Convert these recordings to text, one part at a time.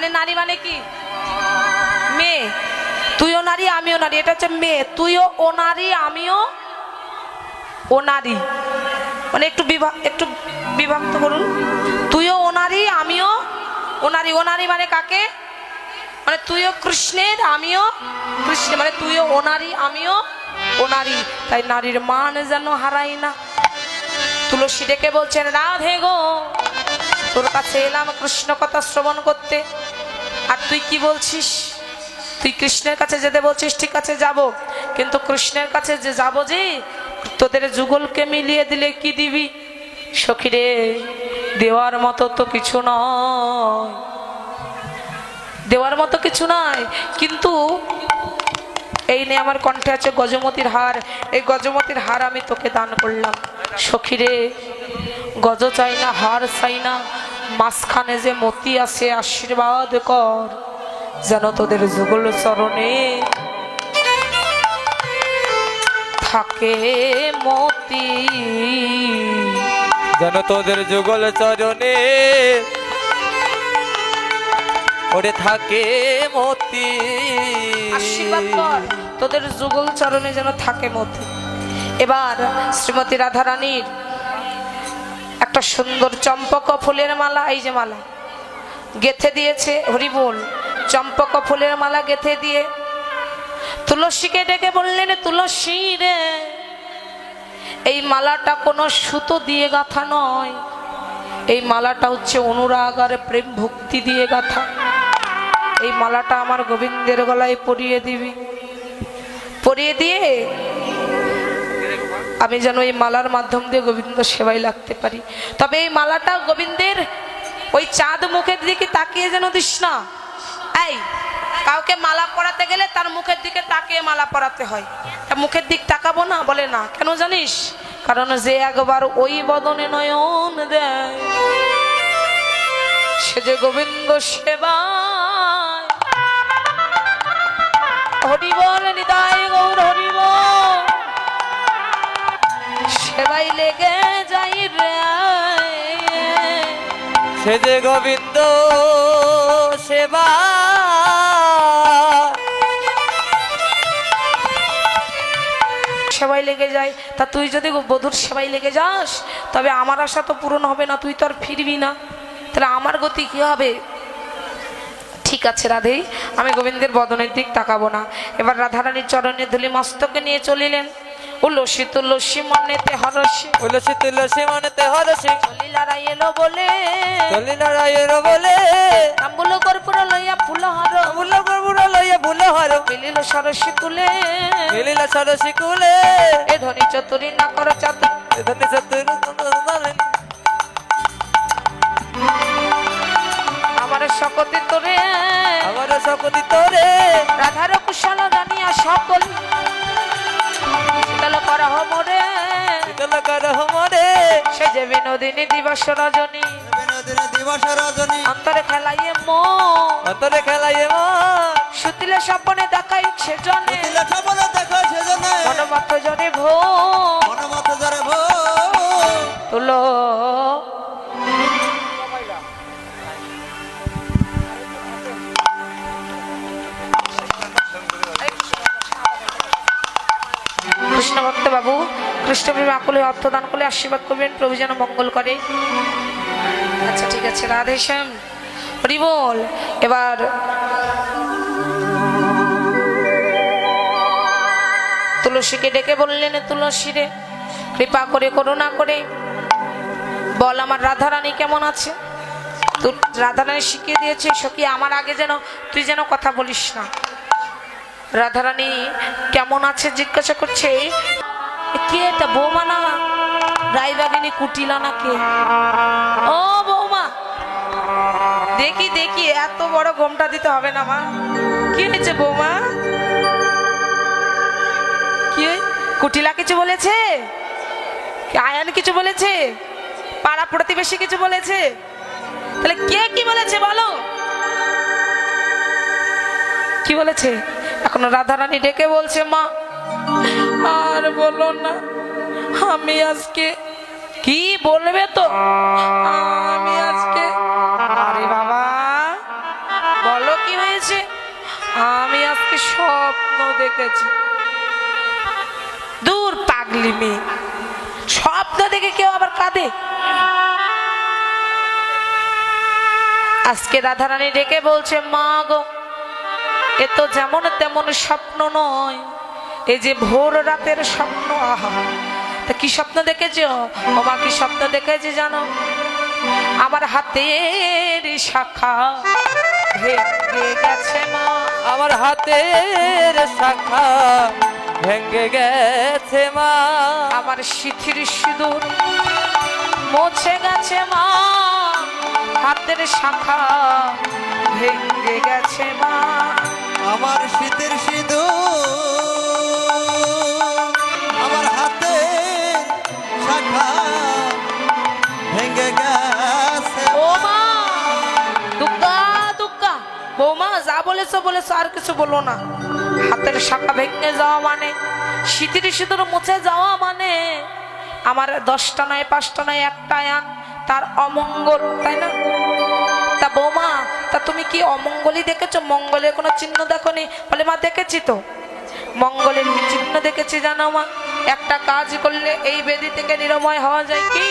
মানে নারী মানে কি? মেয়ে। তুইও নারী আমিও নারী, এটা হচ্ছে মেয়ে। তুইও ও নারী আমিও ও নারী, মানে একটু বিভক্ত করুন। তুইও ও নারী আমিও ও নারী। ও নারী মানে কাকে? মানে তুইও কৃষ্ণের আমিও কৃষ্ণের, মানে তুইও ও নারী আমিও ও নারী। তাই নারীর মান যেন হারাই না। তুলসী ডেকে বলছেন, রাধে গো তোর কাছে এলাম কৃষ্ণ কথা শ্রবণ করতে, আর তুই কি বলছিস? তুই কৃষ্ণের কাছে যেতে বলছিস, ঠিক আছে যাব, কিন্তু কৃষ্ণের কাছে যে যাব, যে তোদের যুগলকে মিলিয়ে দিলে কি দিবি? সখীরে দেওয়ার মতো তো কিছু নয়, দেওয়ার মতো কিছু নয়। কিন্তু এই নিয়ে আমার কণ্ঠে আছে গজমতির হার, এই গজমতির হার আমি তোকে দান করলাম। সখীরে গজ চাই না, হার চাই না, মাঝখানে যে মতি আছে আশীর্বাদ কর, যেন তোদের যুগল চরণে থাকে মতি, যেন তোদের যুগল চরণে ওরে থাকে মতি। আশীর্বাদ কর তোদের যুগল চরণে যেন থাকে মতি। এবার শ্রীমতী রাধারানীর একটা সুন্দর চম্পক ফুলের মালা, এই যে মালা গেথে দিয়েছে, হরিবোল, চম্পক ফুলের মালা গেথে দিয়ে তুলসীকে ডেকে বললেন, তুলসী রে এই মালাটা কোনো সুতো দিয়ে গাঁথা নয়, এই মালাটা হচ্ছে অনুরাগ আর প্রেম ভক্তি দিয়ে গাঁথা। এই মালাটা আমার গোবিন্দের গলায় পরিয়ে দিবি, পরিয়ে দিয়ে আমি যেন এই মালার মাধ্যম দিয়ে গোবিন্দ সেবায় লাগতে পারি। তবে এই মালাটা গোবিন্দের ওই চাঁদ মুখের দিকে তাকিয়ে যেন দিস না। এই কাউকে মালা পরাতে গেলে তার মুখের দিকে তাকিয়ে মালা পরাতে হয়, মুখের দিক তাকাবো না? বলে না, কেন জানিস? কারণ যে একবার ওই বদনে নয়ন দেয় সে যে গোবিন্দ সেবায়, হরি বল নিতাই গৌর হরি বল, সেবাই লেগে যাই রে, সে যে গোবিন্দ সেবা, সেবাই লেগে যায়। তা তুই যদি বধূর সেবাই লেগে যাস, তবে আমার আশা তো পূরণ হবে না, তুই তো আর ফিরবি না, তাহলে আমার গতি কি হবে? ঠিক আছে রাধে, আমি গোবিন্দের বদনের দিক তাকাবো না। এবার রাধারানীর চরণে ধুলি মস্তকে নিয়ে চলিলেন। উলসি তুলসী মনেতে হরসি, তুলসী তুলসী মনেতে হরসি, চলিলারাই এলো বলে, চলিলারায়ের বলে, তাম্বুল কর্পূর লইয়া ফুলহার, ফুল কর্পূর লইয়া ফুল হার, মিলিল সরসী কুলে, মিলিলা সরসি কুলে, এ ধনী চতুরী না কর চাতুর, ধনী চতুর আমার সকতি তোরে, আমার সকতি তোরে, রাধার কুশল জানিয়া সকল শীতল করহ মোরে, শীতল করহ মোরে, সে যে বিনোদিনী দিবস রজনী, বিনোদিনী দিবস রজনী, অন্তরে খেলাইয়ে মো, অন্তরে খেলাইয়ে মন, সুতিলে স্বপ্নে দেখাই সেজনে, দিলে সবলে দেখো সেজনে, মনমত জনে ভো, মনমত জরে ভো, তুলো কৃষ্ণ ভক্ত বাবু কৃষ্ণপ্রেমে আকুলে অর্থদান করলে আশীর্বাদ করবেন, প্রভু যেন মঙ্গল করে। আচ্ছা ঠিক আছে, রাধে শ্যাম, হরি বল। এবার তুলসীকে ডেকে বললেন, তুলসী রে কৃপা করে করুণা করে বল আমার রাধারানী কেমন আছে। তুই রাধারানী শিখিয়ে দিয়েছে, সখী আমার আগে যেন তুই যেন কথা বলিস না। রাধারানী কেমন আছে জিজ্ঞাসা করছে। কে এটা? বৌমা না রায়বাগিনী কুটিলা না কে? ও বৌমা, দেখি দেখি, এত বড় ঘোমটা দিতে হবে না মা। কি হয়েছে বৌমা? কি কুটিলা কিছু বলেছে? আয়ান কিছু বলেছে? পাড়া প্রতিবেশী কিছু বলেছে? তাহলে কে কি বলেছে বলো, কি বলেছে? এখন রাধারানী ডেকে বলছে, মা আর বলো না, আমি আজকে কি বলবে তো, আমি আজকে, আরে বাবা হয়েছে? আমি আজকে স্বপ্ন দেখেছি। দূর পাগলি মেয়ে, স্বপ্ন দেখে কেউ আবার কাঁদে? আজকে রাধারানী ডেকে বলছে, মা গো, এ তো যেমন তেমন স্বপ্ন নয়, এই যে ভোর রাতের স্বপ্ন। আহা, তা কি স্বপ্ন দেখেছো? ও মা, কি স্বপ্ন দেখেছে জানো? আমার হাতের শাখা ভেঙে গেছে মা। আমার হাতের শাখা ভেঙে গেছে মা। আমার সিঁথির সিঁদুর মুছে গেছে মা। হাতের শাখা ভেঙে গেছে মা। আমার শীতের সিঁদুর আমার হাতের শাখা ভেঙে গেছে। ও মা, দুগ্গা দুগ্গা, বৌমা যা বলেছো বলেছো, আর কিছু বলো না। হাতের শাখা ভেঙে যাওয়া মানে, শীতের সিঁদুর মুছে যাওয়া মানে আমার 10টা নয় 5টা নয় একটা আন তার অমঙ্গল, তাই না? তা বৌমা, তা তুমি কি অমঙ্গলই দেখেছো? মঙ্গলের কোনো চিহ্ন দেখোনি? বলে মা দেখেছি তো। মঙ্গলের কি চিহ্ন দেখেছি জানো মা? একটা কাজ করলে এই বেদি থেকে নিরাময় হওয়া যায়। কি?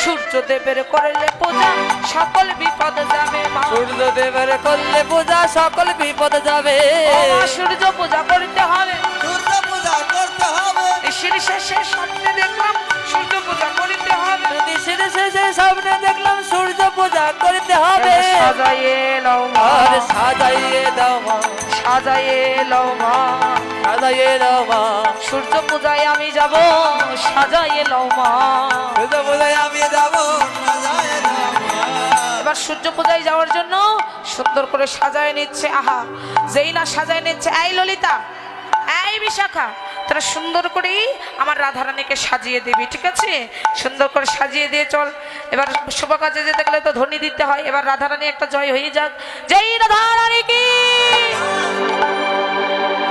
সূর্যদেবের করলে পূজা সকল বিপদ যাবে মা। সূর্যদেবের করলে পূজা সকল বিপদ যাবে। ও মা, সূর্য পূজা করতে হবে। সূর্য পূজা করতে হবে। ঋষির শেষে স্বপ্নে দেখলাম সূর্য পূজা করতে হবে। ঋষির শেষে স্বপ্নে দেখলাম সূর্য পূজা করতে হবে। সাজাইয়ে লও মা, আর সাজাইয়ে দাও মা, সাজাইয়ে লও মা, সাজাইয়ে দাও মা। সূর্য পূজায় আমি যাব, সাজাইয়ে লও মা। সূর্য পূজায় আমি যাব, সাজাইয়ে দাও মা। এবার সূর্য পূজায় যাওয়ার জন্য সুন্দর করে সাজায় নিচ্ছে। আহা, যেই না সাজায় নিচ্ছে, এই ললিতা, এই বিশাখা, তোরা সুন্দর করে আমার রাধারানীকে সাজিয়ে দিবি, ঠিক আছে? সুন্দর করে সাজিয়ে দিয়ে চল। এবার শুভ কাজে যেতে গেলে তো ধ্বনি দিতে হয়। এবার রাধারানী একটা জয় হয়ে যাক। জয় রাধারানী কি,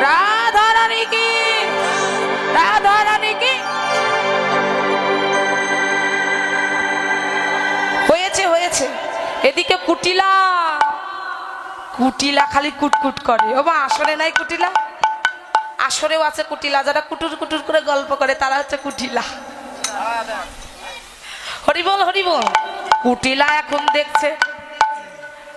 রাধারানী কি, রাধারানী কি। হয়েছে হয়েছে। এদিকে কুটিলা, কুটিলা খালি কুটকুট করে। ও মা, আসরে নাই কুটিলা? আসরেও আছে কুটিলা, যারা কুটুর কুটুর করে গল্প করে তারা হচ্ছে কুটিলা। হরিবল হরিবল। কুটিলা এখন দেখছে,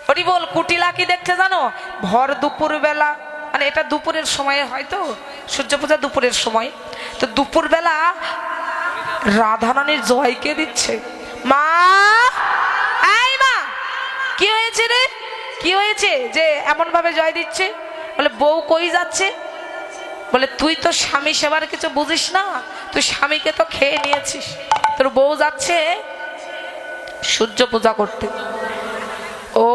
হরিবল, কুটিলা কি দেখছে জানো? ভর দুপুর বেলা, মানে এটা দুপুরের সময়, হয়তো সূর্য পূজা দুপুরের সময়, তো দুপুর বেলা রাধারানীর জয়কে দিচ্ছে। মা, এই মা, কি হয়েছে রে? কি হয়েছে যে এমন ভাবে জয় দিচ্ছে? বলে বউ কই যাচ্ছে? বলে তুই তো স্বামী সেবার কিছু বুঝিস না, তুই স্বামীকে তো খেয়ে নিয়েছিস, তোর বউ যাচ্ছে সূর্য পূজা করতে। ও,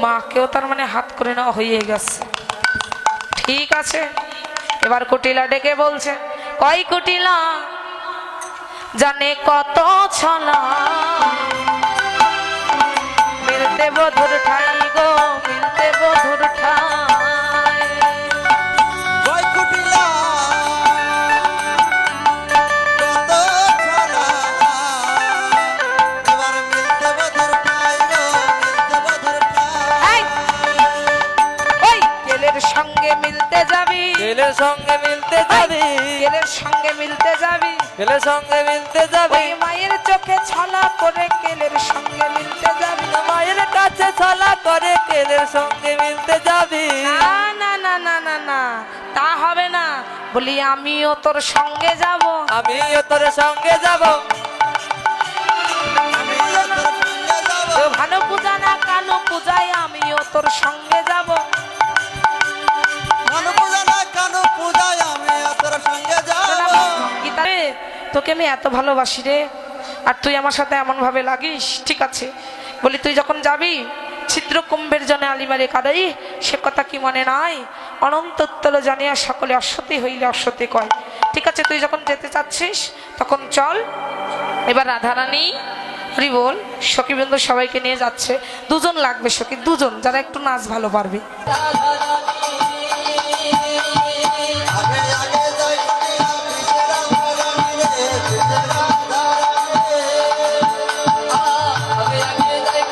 মাকেও তার মানে হাত করে নেওয়া হয়ে গেছে। ঠিক আছে, এবার কুটিলা ডেকে বলছে, কই কুটিলা, জানে কত ছলা, মিলতে বধুর ঠাই গো, মিলতে বধুর ঠাই। কই কুটিলা, কত ছলা, এবার মিলতে বধুর ঠাই গো, মিলতে বধুর ঠাই। এই, ওই কেলের সঙ্গে মিলতে যাবি, কেলের সঙ্গে মিলতে যাবি, কেলের সঙ্গে মিলতে যাবি, কেলের সঙ্গে মিলতে যাবি। ওই মায়ের চোখে ছলা করে কেলের সঙ্গে মিলতে যাবি। মায়ের কাছে ছলা করে কেলের সঙ্গে মিলতে যাবি। না না না না না না, তা হবে না। বলি আমিও তোর সঙ্গে যাব। আমিও তোর সঙ্গে যাব, আমিও তোর সঙ্গে যাব। ভালো পূজা না কানো পূজায় আমিও তোর সঙ্গে যাব। কানো পূজা না কানো পূজায় আমিও তোর সঙ্গে যাব। গীতা রে, তোকে আমি এত ভালোবাসি রে, আর তুই আমার সাথে এমন ভাবে লাগিস, ঠিক আছে? বলি তুই যখন যাবি, ছিদ্র কুম্ভের জন্য আলিমারে কাদাই, সে কথা কি মনে নাই? অনন্ত উত্তল জানিয়া সকলে অশ্বতী হইলে অশ্বতী কয়। ঠিক আছে, তুই যখন যেতে চাচ্ছিস তখন চল। এবার রাধারানী হরি বল, সখীবৃন্দ সবাইকে নিয়ে যাচ্ছে। দুজন লাগবে সখী, দুজন, যারা একটু নাচ ভালো পারবে। আগে আগে যাই কৃষ্ণের রাধারানী রে, কৃষ্ণের রাধারানী রে। আগে আগে যাই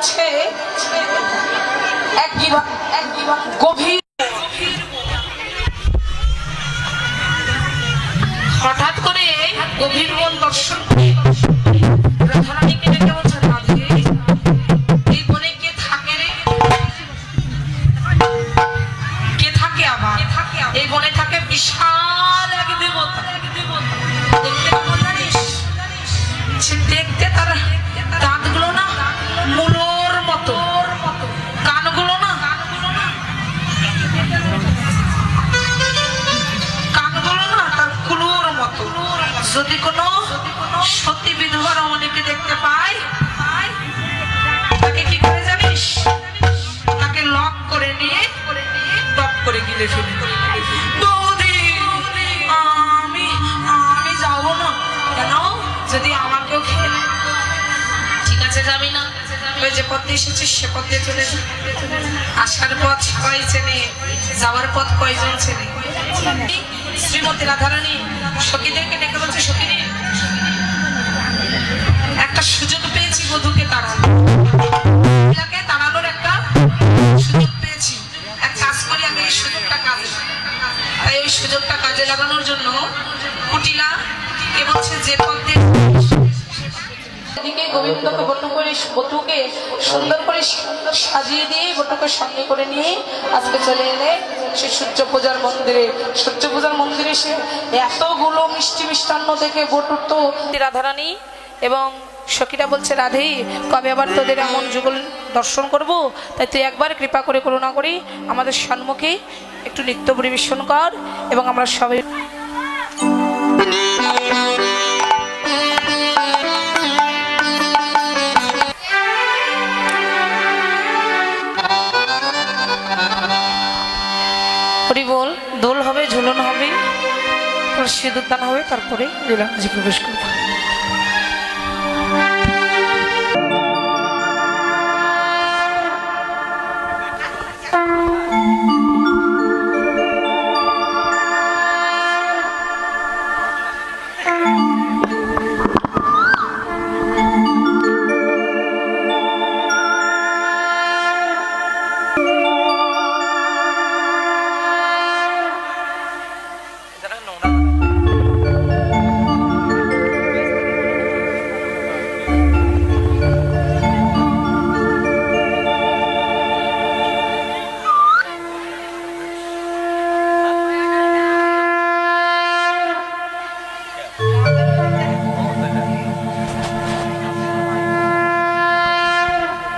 হচ্ছে এক গভীর, হঠাৎ করে গভীর বন দর্শন করে রাধারানীকে ডেকে বলছে, রাধে এই বনে কে থাকে রে? কে থাকে আবার? এই বনে থাকে বিশাল এক দেবতা। দেখতে কেমন জানিস? সে দেখতে তার দাঁতগুলো না মূলোর মতো, কানগুলো না তার কুলোর মতো। যদি কোনো সতী বিধবা রমণীকে দেখতে পায়, তাকে কি করে জানিস? তাকে লক করে নিয়ে টপ করে গিলে ফেলে। বৌদি, আমি যাবো না। কেন? যদি আমাকেও খেয়ে নেয়? ঠিক আছে, যাবি না? ওই যে পথে এসেছিস সে পথে চলে যা। আসার পথ সবাই চেনে, যাওয়ার পথ কয়জন চেনে? শ্রীমতী রাধারানী সখীদেরকে ডেকে বলছে, সখীরে একটা সুযোগ পেয়েছি বধূকে তাড়ানোর একটা সুযোগ পেয়েছি। এক কাজ করি, আমি এই সুযোগটা কাজে, তাই ওই সুযোগটা কাজে লাগানোর জন্য কুটিলা কে বলছে যে পথে এদিকে গোবিন্দকে বটু করে বটুকে সুন্দর করে সাজিয়ে দিয়ে বটুকে সঙ্গে করে নিয়ে আজকে চলে এলে সে সূর্য পূজার মন্দিরে। সূর্য পূজার মন্দিরে সে এতগুলো মিষ্টি মিষ্টান্ন দেখে বটুর তো রাধারানী এবং সখীরা বলছে, রাধে কবে আবার তোদের এমন যুগল দর্শন করব, তাই তুই একবার কৃপা করে করুণা করি আমাদের সম্মুখে একটু নৃত্য পরিবেশন কর এবং আমরা সবাই বল। দোল হবে, ঝুলন হবে, সিঁদুর দান হবে, তারপরে লীলাঞ্জি প্রবেশ করবো।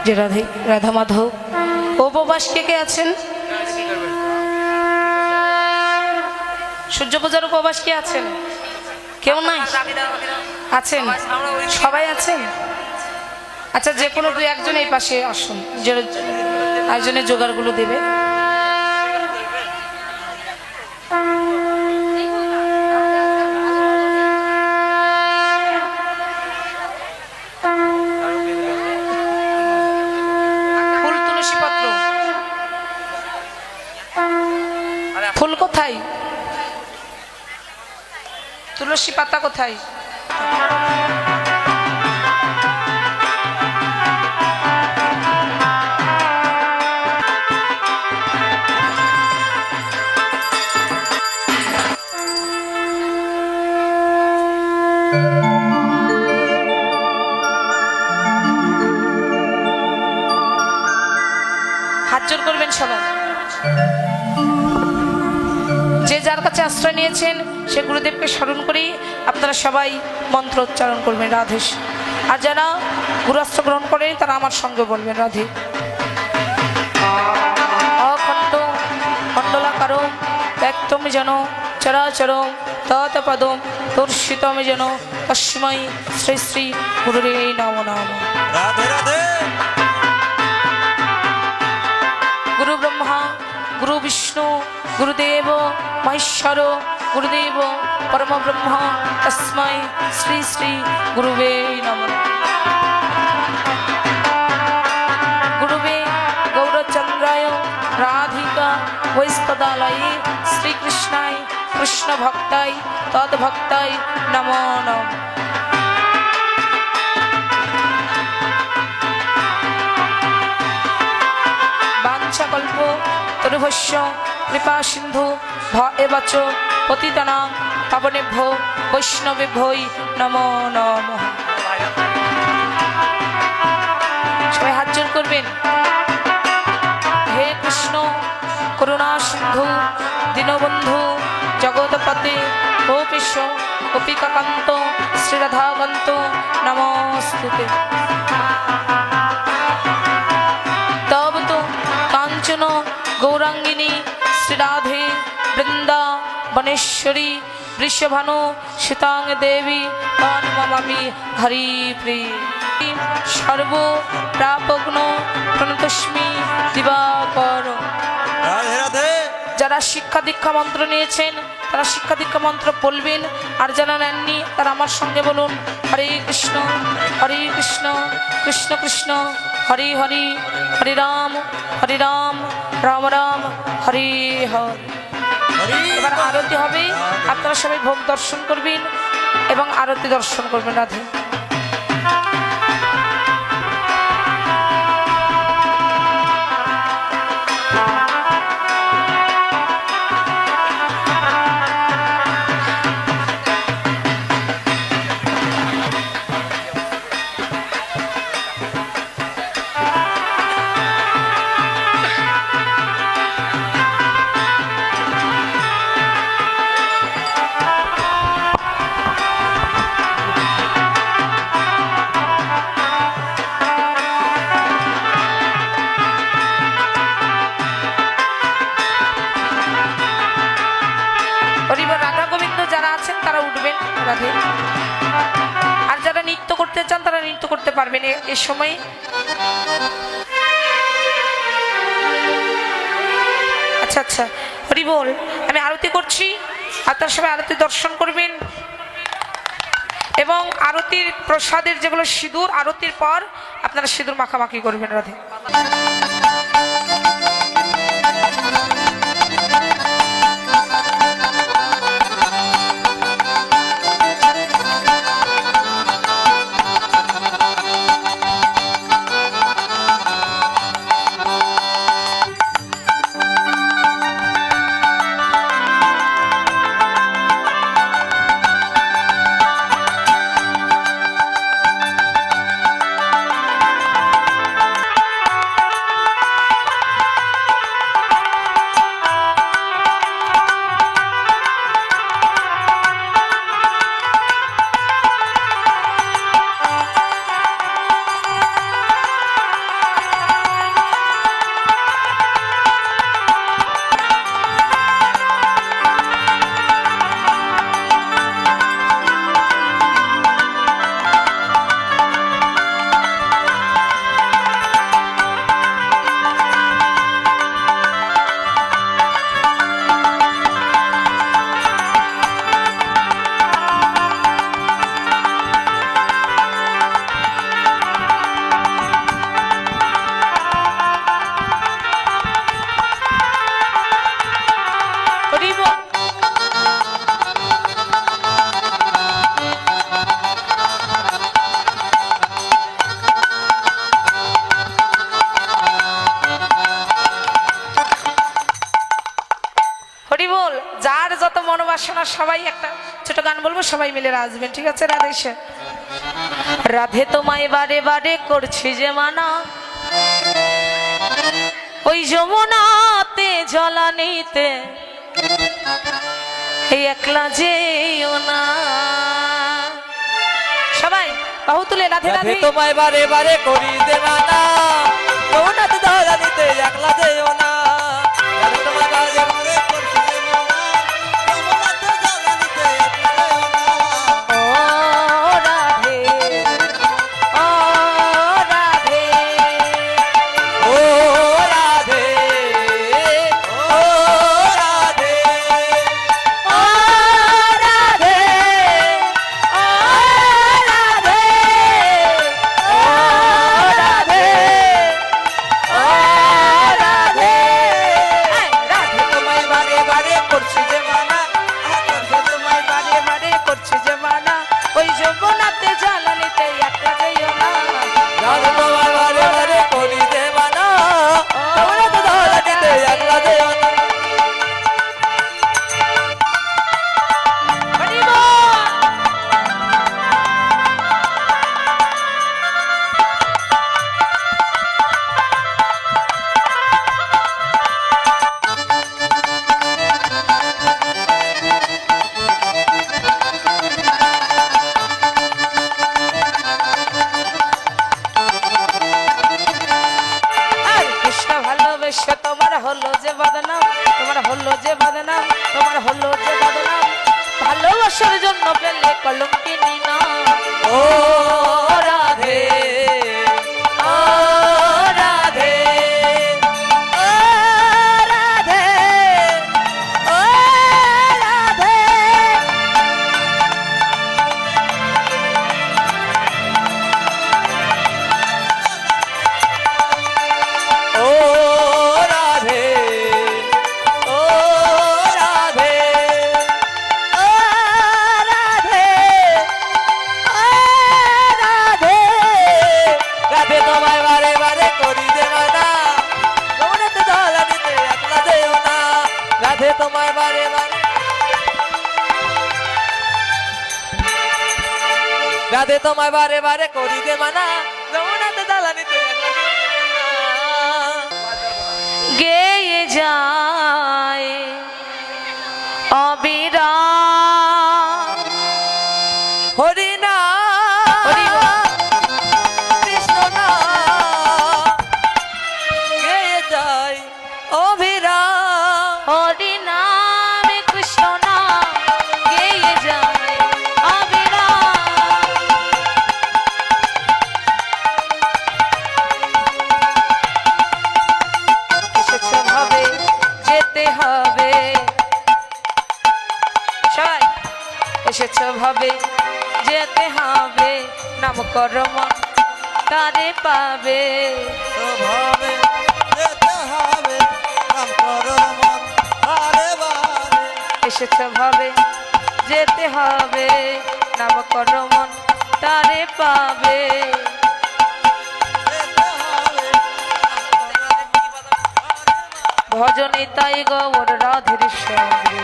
যে রাধা মাধব উপবাস কে কে আছেন? সূর্য পূজার উপবাস কে আছেন? কেউ নাই? আছেন? সবাই আছেন? আচ্ছা, যে কোনো দুই একজন এই পাশে আসুন, যে আয়োজনের জোগাড়গুলো দেবে। ফুল কোথায়? তুলসী পাতা কোথায়? হাত জোর করবেন সবাই। যে যার কাছে আশ্রয় নিয়েছেন সে গুরুদেবকে স্মরণ করি আপনারা সবাই মন্ত্র উচ্চারণ করবেন রাধেশ। আর যারা গুরুআশ্র গ্রহণ করেন তারা আমার সঙ্গে বলবেন রাধে। অখণ্ড খণ্ডলাকারম ব্যক্তম যেন চরাচরম তৎপদম দর্শিতম যেন তস্मै শ্রী শ্রী গুরুরে নমো নমঃ। রাধে রাধে। গুরু ব্রহ্মা গুরু বিষ্ণু গুরুদেব মহেশ্বর গুরুদেব পরম ব্রহ্ম তস্मै শ্রী শ্রী গুরুবে নমঃ। গুরুবে গৌরচন্দ্রায় রাধিকা বৈস্তদালয়ে শ্রীকৃষ্ণায় কৃষ্ণ ভক্তায় তদ্ভক্তায় নমো নমঃ। গুরুভস্য কৃপা সিন্ধু ভ এবচ পতিতানাং পাবনেভ্যো বৈষ্ণবেভ্যই নমো নমঃ। সবাই হাত জোড় করবেন। হে কৃষ্ণ করুণা সিন্ধু দীনবন্ধু জগৎপতে গোপীশ গোপিকাকান্ত শ্রীরাধাকান্ত নমস্তুতে। তব তো কাঞ্চন গৌরাঙ্গিনী শ্রীরাধে বৃন্দাবনেশ্বরী বৃষভানু সীতাং দেবী তন্মমামি হরিপ্রিয়। সর্ব প্রাপগ্ন প্রণতস্মি দিবাকর। রাধে রাধে। যারা শিক্ষা দীক্ষা মন্ত্র নিয়েছেন তারা শিক্ষা দীক্ষা মন্ত্র বলবেন, আর যারা নেননি তারা আমার সঙ্গে বলুন হরে কৃষ্ণ কৃষ্ণ কৃষ্ণ হরি হরি হরে রাম রাম রাম হরে হরে। এবার আরতি হবে, আপনারা সবাই ভোগ দর্শন করবেন এবং আরতি দর্শন করবেন। রাধে। রাধা গোবিন্দ যারা আছেন তারা উঠবেন। রাধে। আর যারা নৃত্য করতে চান তারা নৃত্য করতে পারবেন এ সময়। আচ্ছা আচ্ছা, হরি বল। আমি আরতি করছি, আপনারা সবাই আরতি দর্শন করবেন এবং আরতির প্রসাদের যেগুলো সিঁদুর, আরতির পর আপনারা সিঁদুর মাখামাখি করবেন। রাধে। যার যত মনোবাসনা সবাই একটা ছোট গান বলবো, সবাই মিলে আসবেন, ঠিক আছে? রাধে। রাধে তোমায় বারে বারে করছি যে মানা, ওই যমুনাতে জলানিতে এই একলা যেও না। সবাই বাহু তুলে রাধে রাধে। তোমায় বারে বারে করি যে মানা, যমুনাতে জলানিতে একলা যেও না। তোমায় বারে বারে করছি যে মানা, যমুনাতে জলানিতে একলা যেও না। ও রাধে, ও রাধে, ও রাধে, ও রাধে, ও রাধে, ও রাধে, ও রাধে, ও রাধে। ভালোবাসার জন্য পেলে কলঙ্কিনী না ও রাধে ও রাধে ও রাধে ও রাধে ও রাধে ও রাধে ও রাধে ও রাধে রাধে তোমায় বারে বারে করি দে মানা গৌরতে দলানিতে একলা যেও না রাধে তোমায় বারে বারে রাধে তোমায় বারে বারে করি দে মানা গৌরতে দলানিতে একলা যেও না গেয়ে যায় অবিরা হরি না হরি বল। কৃষ্ণ না গেয়ে যাই অভিরাম হরি নাম কৃষ্ণ নাম গেয়ে যায় অবিরা এসেছে ভাবে যেতে হবে সবাই এসেছে ভাবে যেতে হবে নাম করম তারে পাবে স্বভাবে যেতে হবে নাম করো মন বারে বারে এসেছে ভাবে যেতে হবে নাম করম তারে পাবে যেতে হবে ভজনে তাই গৌর রাধের সঙ্গে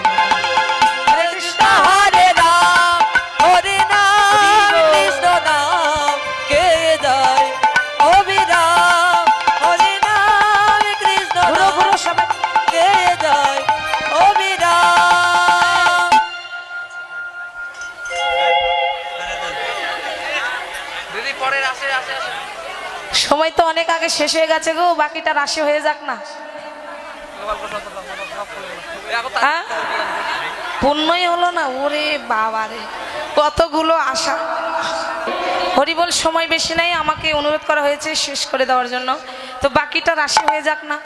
কৃষ্ণ হরে রাম হরে নাম কৃষ্ণ নাম কে যায় অভিরাম হরে নাম কৃষ্ণ ঘুরো নাম ঘুরো সবাই কে যায় অভিরাম দিদি পরের আসে আসে আসে সময় তো অনেক আগে শেষ হয়ে গেছে গো বাকিটা রাশি হয়ে যাক না হ্যাঁ? পুণ্যই হলো না ওরে বাবারে কতগুলো আশা হরিবল সময় বেশি নাই আমাকে অনুরোধ করা হয়েছে শেষ করে দেওয়ার জন্য তো বাকিটা রাশি হয়ে যাক না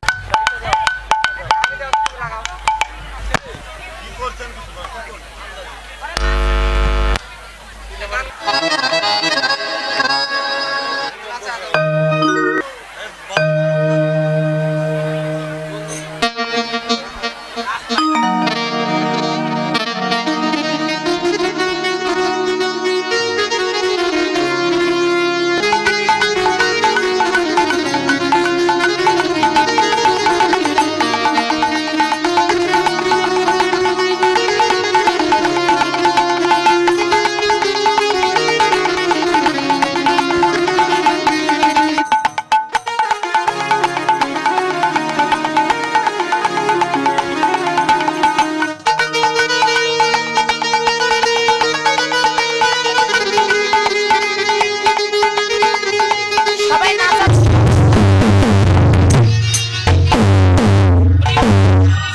সবাই নাচাচ্ছে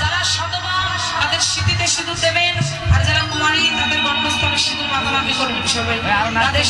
যারা সদবা তাদের স্মৃতিতে সিঁদুর দেবেন আর যারা কুমারী তাদের গণ্যস্থলে সিঁদুর মাখামাখি করবেন সবাই তাদের